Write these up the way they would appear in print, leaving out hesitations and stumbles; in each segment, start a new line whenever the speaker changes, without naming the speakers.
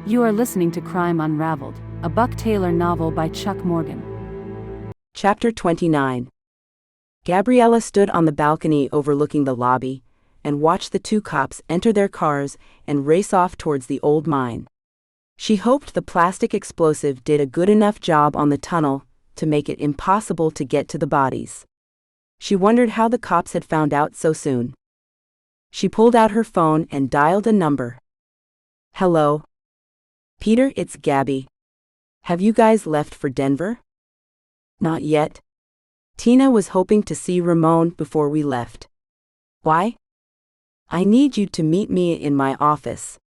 You are listening to Crime Unraveled, a Buck Taylor novel by Chuck Morgan.
Chapter 29. Gabriella stood on the balcony overlooking the lobby and watched the two cops enter their cars and race off towards the old mine. She hoped the plastic explosive did a good enough job on the tunnel to make it impossible to get to the bodies. She wondered how the cops had found out so soon. She pulled out her phone and dialed a number. Hello? Peter, it's Gabby. Have you guys left for Denver? Not yet. Tina was hoping to see Ramon before we left. Why? I need you to meet me in my office.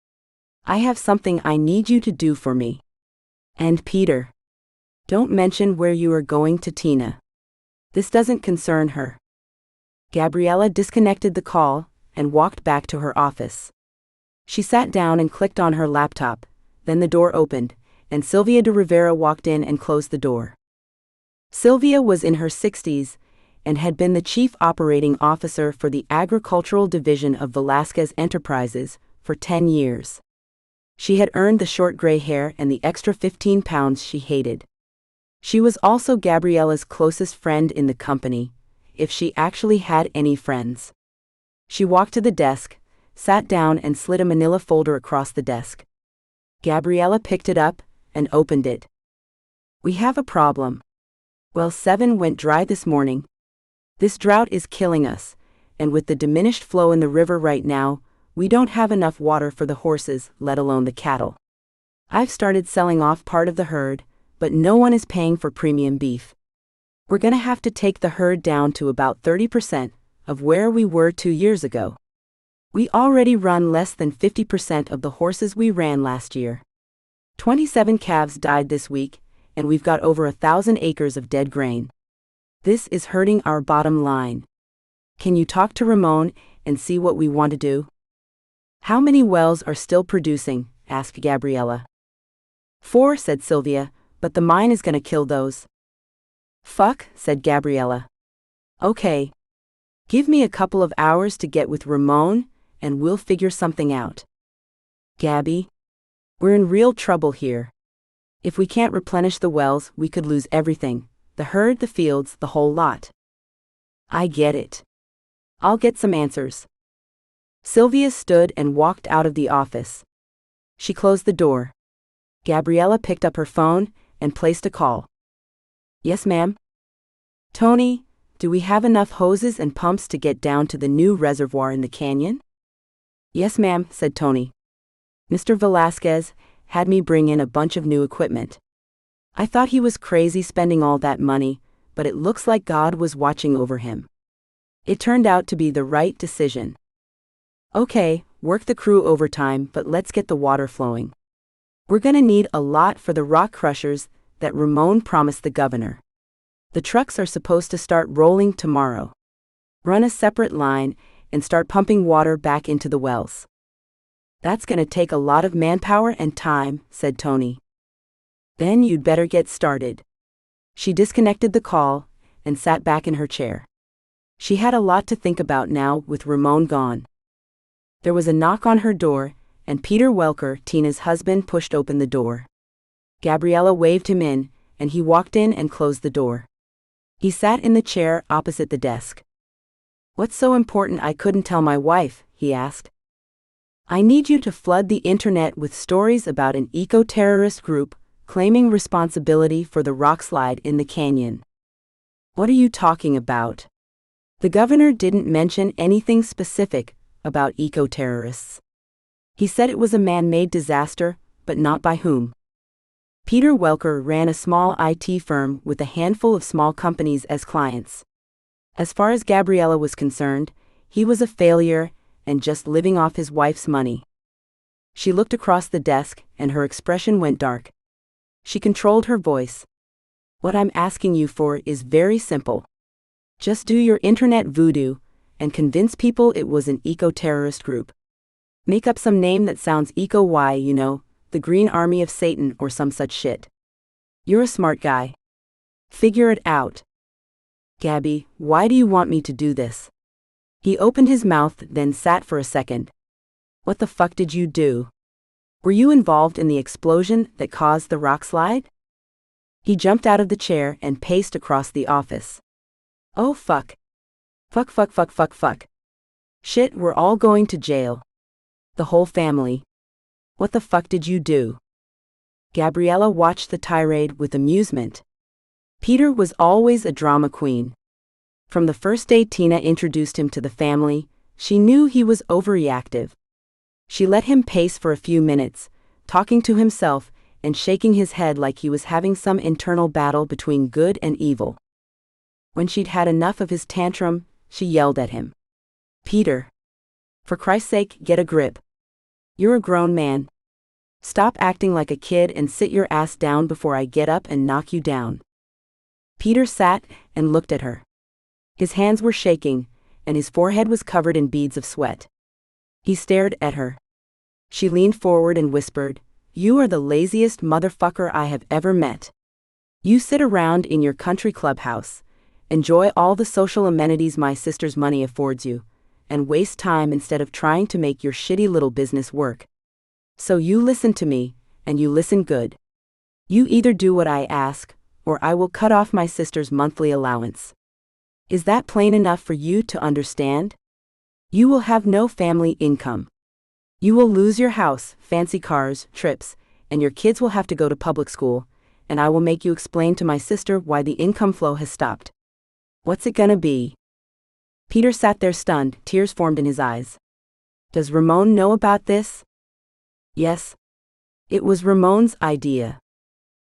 I have something I need you to do for me. And Peter. Don't mention where you are going to Tina. This doesn't concern her. Gabriella disconnected the call and walked back to her office. She sat down and clicked on her laptop. Then the door opened, and Sylvia de Rivera walked in and closed the door. Sylvia was in her 60s and had been the chief operating officer for the agricultural division of Velasquez Enterprises for 10 years. She had earned the short gray hair and the extra 15 pounds she hated. She was also Gabriella's closest friend in the company, if she actually had any friends. She walked to the desk, sat down and slid a manila folder across the desk. Gabriella picked it up and opened it. We have a problem. Well, 7 went dry this morning. This drought is killing us, and with the diminished flow in the river right now, we don't have enough water for the horses, let alone the cattle. I've started selling off part of the herd, but no one is paying for premium beef. We're gonna have to take the herd down to about 30% of where we were 2 years ago. We already run less than 50% of the horses we ran last year. 27 calves died this week, and we've got over 1,000 acres of dead grain. This is hurting our bottom line. Can you talk to Ramon and see what we want to do? How many wells are still producing? Asked Gabriella. 4, said Sylvia, but the mine is gonna kill those. Fuck, said Gabriella. Okay. Give me a couple of hours to get with Ramon, and we'll figure something out. Gabby? We're in real trouble here. If we can't replenish the wells, we could lose everything. The herd, the fields, the whole lot. I get it. I'll get some answers. Sylvia stood and walked out of the office. She closed the door. Gabriella picked up her phone and placed a call. Yes, ma'am? Tony, do we have enough hoses and pumps to get down to the new reservoir in the canyon? Yes, ma'am, said Tony. Mr. Velasquez had me bring in a bunch of new equipment. I thought he was crazy spending all that money, but it looks like God was watching over him. It turned out to be the right decision. Okay, work the crew overtime, but let's get the water flowing. We're gonna need a lot for the rock crushers that Ramon promised the governor. The trucks are supposed to start rolling tomorrow. Run a separate line and start pumping water back into the wells. That's gonna take a lot of manpower and time, said Tony. Then you'd better get started. She disconnected the call and sat back in her chair. She had a lot to think about now with Ramon gone. There was a knock on her door, and Peter Welker, Tina's husband, pushed open the door. Gabriella waved him in, and he walked in and closed the door. He sat in the chair opposite the desk. What's so important I couldn't tell my wife? He asked. I need you to flood the internet with stories about an eco-terrorist group claiming responsibility for the rockslide in the canyon. What are you talking about? The governor didn't mention anything specific about eco-terrorists. He said it was a man-made disaster, but not by whom. Peter Welker ran a small IT firm with a handful of small companies as clients. As far as Gabriella was concerned, he was a failure and just living off his wife's money. She looked across the desk and her expression went dark. She controlled her voice. What I'm asking you for is very simple. Just do your internet voodoo and convince people it was an eco-terrorist group. Make up some name that sounds eco-y, you know, the Green Army of Satan or some such shit. You're a smart guy. Figure it out. Gabby, why do you want me to do this? He opened his mouth, then sat for a second. What the fuck did you do? Were you involved in the explosion that caused the rock slide? He jumped out of the chair and paced across the office. Oh fuck. Fuck fuck fuck fuck fuck. Shit, we're all going to jail. The whole family. What the fuck did you do? Gabriella watched the tirade with amusement. Peter was always a drama queen. From the first day Tina introduced him to the family, she knew he was overreactive. She let him pace for a few minutes, talking to himself and shaking his head like he was having some internal battle between good and evil. When she'd had enough of his tantrum, she yelled at him. Peter. For Christ's sake, get a grip. You're a grown man. Stop acting like a kid and sit your ass down before I get up and knock you down. Peter sat and looked at her. His hands were shaking, and his forehead was covered in beads of sweat. He stared at her. She leaned forward and whispered, You are the laziest motherfucker I have ever met. You sit around in your country clubhouse, enjoy all the social amenities my sister's money affords you, and waste time instead of trying to make your shitty little business work. So you listen to me, and you listen good. You either do what I ask, or I will cut off my sister's monthly allowance. Is that plain enough for you to understand? You will have no family income. You will lose your house, fancy cars, trips, and your kids will have to go to public school, and I will make you explain to my sister why the income flow has stopped. What's it gonna be? Peter sat there stunned, tears formed in his eyes. Does Ramon know about this? Yes. It was Ramon's idea.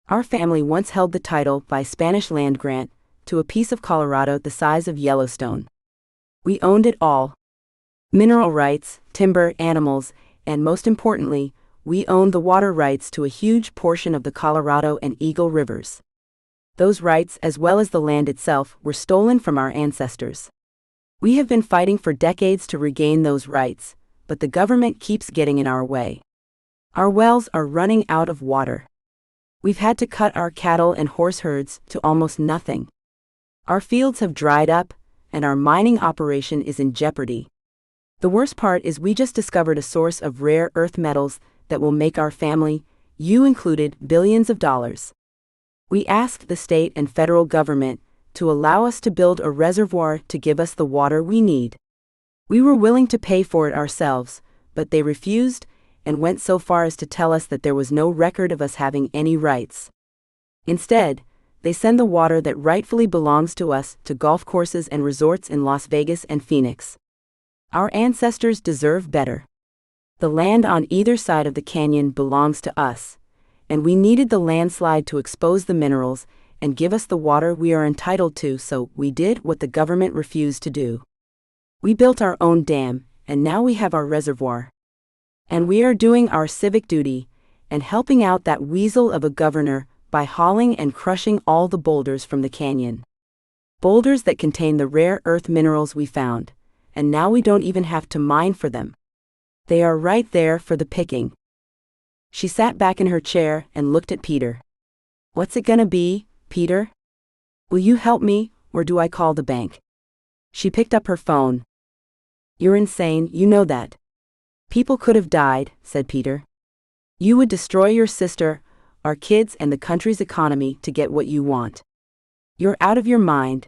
Our family once held the title by Spanish land grant to a piece of Colorado the size of Yellowstone. We owned it all. Mineral rights, timber, animals, and most importantly, we owned the water rights to a huge portion of the Colorado and Eagle rivers. Those rights, as well as the land itself, were stolen from our ancestors. We have been fighting for decades to regain those rights, but the government keeps getting in our way. Our wells are running out of water. We've had to cut our cattle and horse herds to almost nothing. Our fields have dried up, and our mining operation is in jeopardy. The worst part is we just discovered a source of rare earth metals that will make our family, you included, billions of dollars. We asked the state and federal government to allow us to build a reservoir to give us the water we need. We were willing to pay for it ourselves, but they refused and went so far as to tell us that there was no record of us having any rights. Instead, they send the water that rightfully belongs to us to golf courses and resorts in Las Vegas and Phoenix. Our ancestors deserve better. The land on either side of the canyon belongs to us, and we needed the landslide to expose the minerals and give us the water we are entitled to, so we did what the government refused to do. We built our own dam, and now we have our reservoir. And we are doing our civic duty and helping out that weasel of a governor by hauling and crushing all the boulders from the canyon. Boulders that contain the rare earth minerals we found, and now we don't even have to mine for them. They are right there for the picking. She sat back in her chair and looked at Peter. What's it gonna be, Peter? Will you help me, or do I call the bank? She picked up her phone. You're insane, you know that. People could have died, said Peter. You would destroy your sister, our kids, and the country's economy to get what you want. You're out of your mind.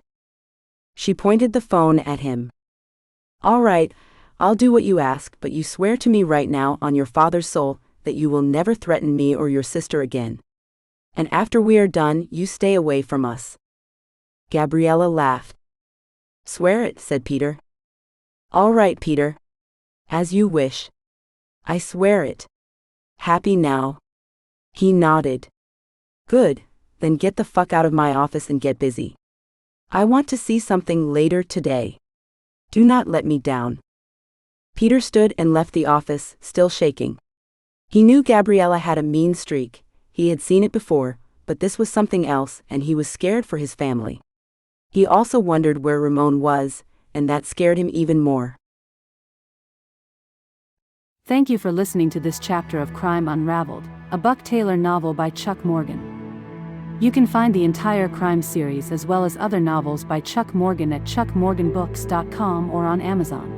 She pointed the phone at him. All right, I'll do what you ask, but you swear to me right now on your father's soul that you will never threaten me or your sister again. And after we are done, you stay away from us. Gabriella laughed. Swear it, said Peter. All right, Peter. As you wish. I swear it. Happy now? He nodded. Good, then get the fuck out of my office and get busy. I want to see something later today. Do not let me down. Peter stood and left the office, still shaking. He knew Gabriella had a mean streak, he had seen it before, but this was something else, and he was scared for his family. He also wondered where Ramon was, and that scared him even more.
Thank you for listening to this chapter of Crime Unraveled, a Buck Taylor novel by Chuck Morgan. You can find the entire crime series as well as other novels by Chuck Morgan at chuckmorganbooks.com or on Amazon.